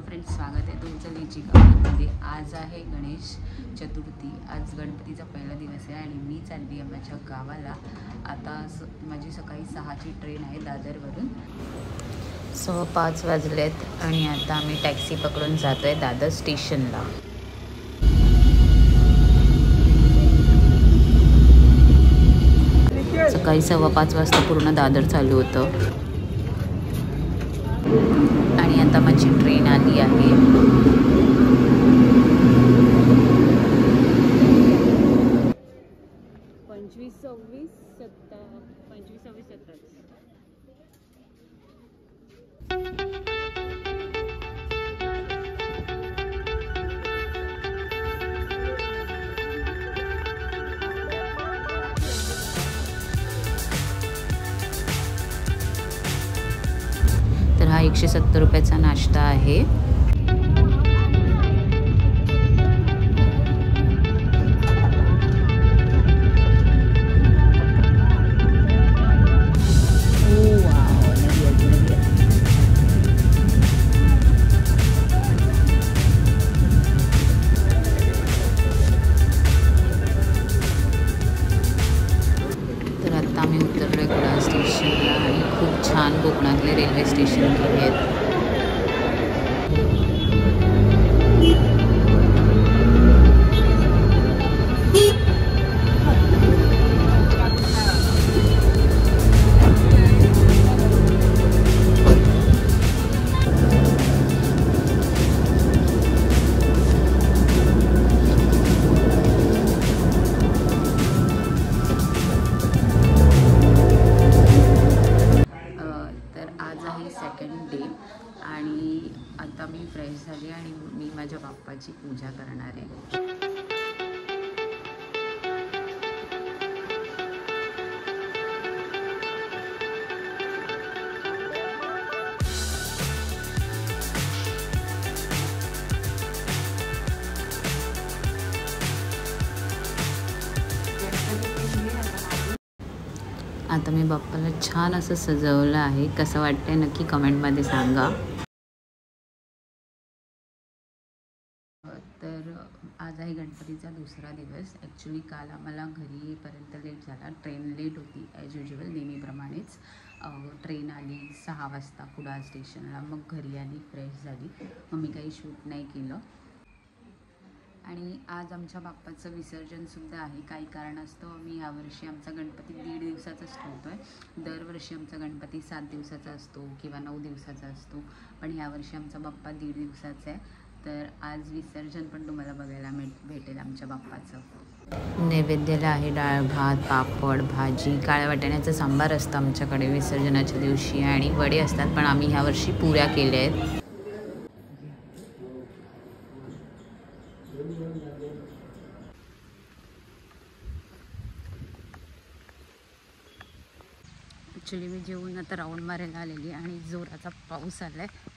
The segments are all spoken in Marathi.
फ्रेंड्स, स्वागत आहे तुमचं लिची गावामध्ये। आज आहे गणेश चतुर्थी। आज गणपतीचा पहिला दिवस आहे आणि मी चालली आहे माझ्या गावाला। आता माझी सकाळी 6ची ट्रेन आहे दादरवरून। 5:15 वाजलेत आणि आता आम्ही टॅक्सी पकडून जातोय दादर स्टेशनला। सकाळी 5:15 वाजता पूर्ण दादर चालू होतं आणि आता माझी ट्रेन आली आहे। तर हा 170 रुपयाचा नाश्ता आहे। तर आता आम्ही उतरलोय कुडाळ स्टेशनला आणि खूप छान कोकणातले रेल्वे स्टेशन आहेत। सेकंड डे आणि आता मी फ्रेश झाली आणि मी माझ्या बाप्पाची पूजा करणार आहे। आता मी बाप्पाला छान असं सजवलं आहे। कसं वाटतंय नक्की कमेंटमध्ये सांगा। तर आज आहे गणपतीचा दुसरा दिवस। ॲक्च्युली काल आम्हाला घरी येईपर्यंत लेट झाला। ट्रेन लेट होती ॲज युजल, नेहमीप्रमाणेच। ट्रेन आली 6 वाजता कुडाळ स्टेशनला। मग घरी आली, फ्रेश झाली, मग मी काही शूट नाही केलं। आणि आज आमच्या बाप्पाचं विसर्जनसुद्धा आहे। काही कारणास्तव आम्ही यावर्षी आमचा गणपती 1.5 दिवसाचाच ठेवतो आहे। दरवर्षी आमचा गणपती 7 दिवसाचा असतो किंवा 9 दिवसाचा असतो, पण यावर्षी आमचा बाप्पा 1.5 दिवसाचा आहे। तर आज विसर्जन पण तुम्हाला बघायला भेटेल आमच्या बाप्पाचं। नैवेद्याला आहे डाळ भात, पापड, भाजी, काळ्या वाटाण्याचं सांबार असतं आमच्याकडे विसर्जनाच्या दिवशी आणि वडे असतात, पण आम्ही ह्यावर्षी पुऱ्या केल्या आहेत। ॲक्च्युली मी जेवून आता राऊंड मारायला आलेली आणि जोराचा पाऊस आला आहे।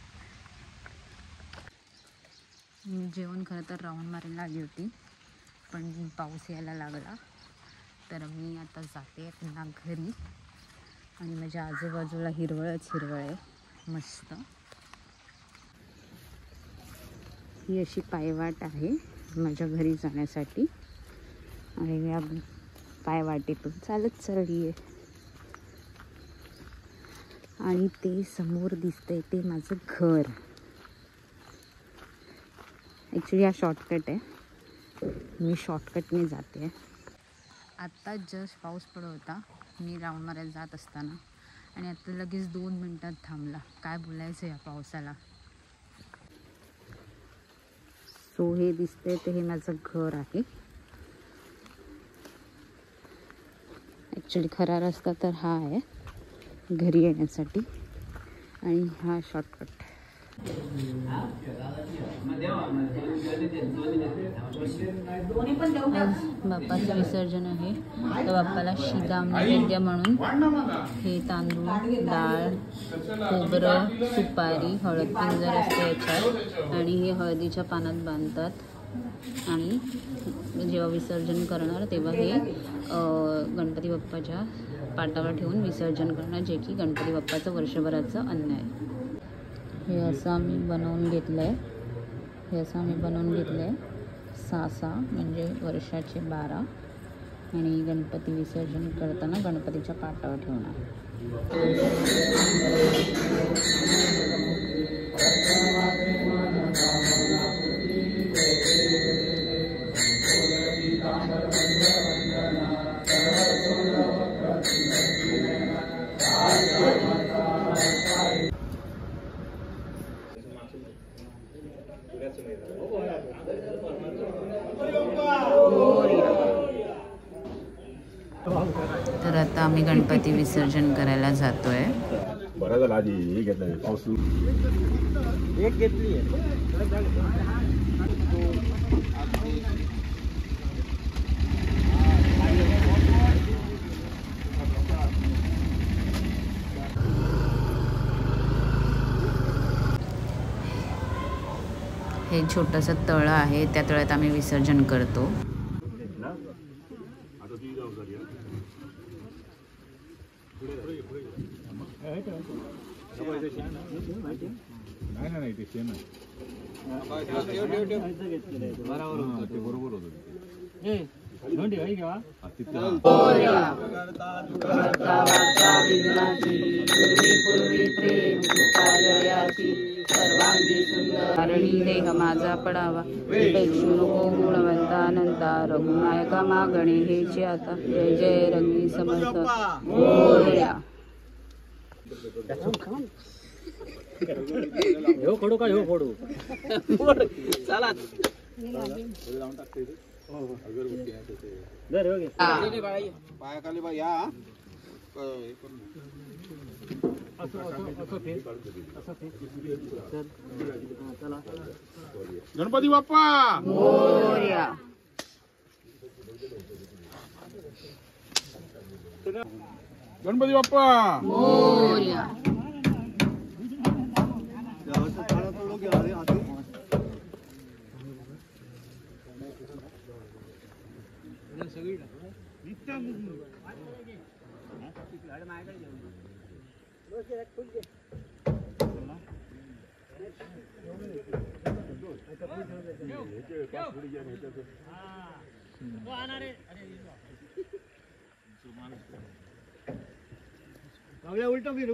मी जेवण खरं तर राऊंड मारायला आली होती, पण पाऊस यायला लागला, तर मी आता जाते पुन्हा घरी। आणि माझ्या आजूबाजूला हिरवळच हिरवळ आहे मस्त। ही अशी पायवाट आहे माझ्या घरी जाण्यासाठी आणि मी या पायवाटेतून चालत चालली आहे। आणि ते समोर दिसतंय ते माझं घर। ॲक्च्युली हा शॉर्टकट आहे, मी शॉर्टकटने जाते। आत्ता जस्ट पाऊस पडत होता मी राऊंड मारायला जात असताना, आणि आता लगेच 2 मिनटात थांबला। काय बोलायचं या पावसाला। सो हे दिसतंय ते हे माझं घर आहे। ॲक्च्युली खरा रस्ता तर हा आहे घरी येण्यासाठी आणि हा शॉर्टकट। बाप्पाचं विसर्जन आहे, तर बाप्पाला शिदाम नैवेद्य म्हणून हे तांदूळ, डाळ, खोबरं, सुपारी, हळद पिंजर असते याच्यात, आणि हे हळदीच्या पानात बांधतात आणि जेव्हा विसर्जन करणार तेव्हा हे गणपती हे असं आम्ही बनवून घेतलं आहे. सासा म्हणजे वर्षाचे 12 आणि गणपती विसर्जन करताना गणपतीच्या पाटावर ठेवणार. तर आता आम्ही गणपती विसर्जन करायला जातोय. बरं झालं आधी हे घेतलं पाऊस एक घेतली हे छोटंसं तळं आहे, त्या तळ्यात आम्ही विसर्जन करतो. नाही ते शेण बरोबर होत. देह माझा पडावा पेक्षू नको गुणवंता अनंता रघुनायका मागणे हेची आता. जय जय रंगी समर्थ मोरया. हो फोडू का हो फोडू चला पायाखाली बा या गणपती बाप्पा मोरया. गणपती बाप्पा मोरया. उलटो फिर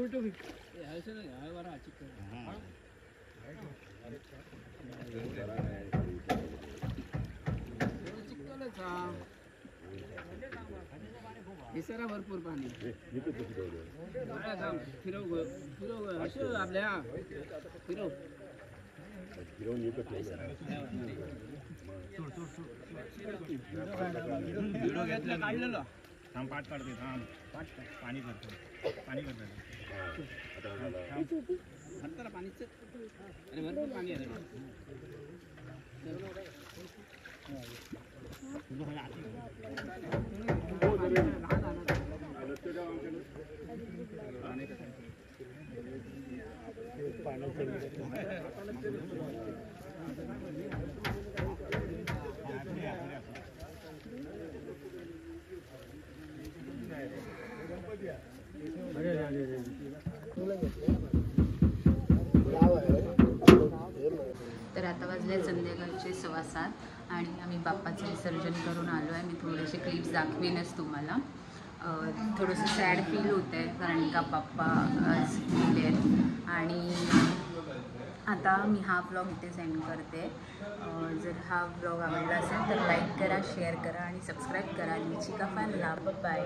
भरपूर पाणी फिरव आपल्या फिरव काढलेलं थांब पाठ काढते थांब पाणी करतो पाणी करतो पाणीच अरे भरपूर पाणी आहे. तर आता वाजले संध्याकाळचे 7:15 आणि आम्ही बाप्पाचं विसर्जन करून आलो आहे. मी थोडेसे क्लिप्स दाखवीनच तुम्हाला. थोडंसं सॅड फील होतं आहे कारण का बाप्पा आज गेले आहेत. आणि आता मी हा ब्लॉग इथे सेंड करते. जर हा ब्लॉग आवडला असेल तर लाईक करा, शेअर करा आणि सबस्क्राईब करा. निचिका फॅनला बाय.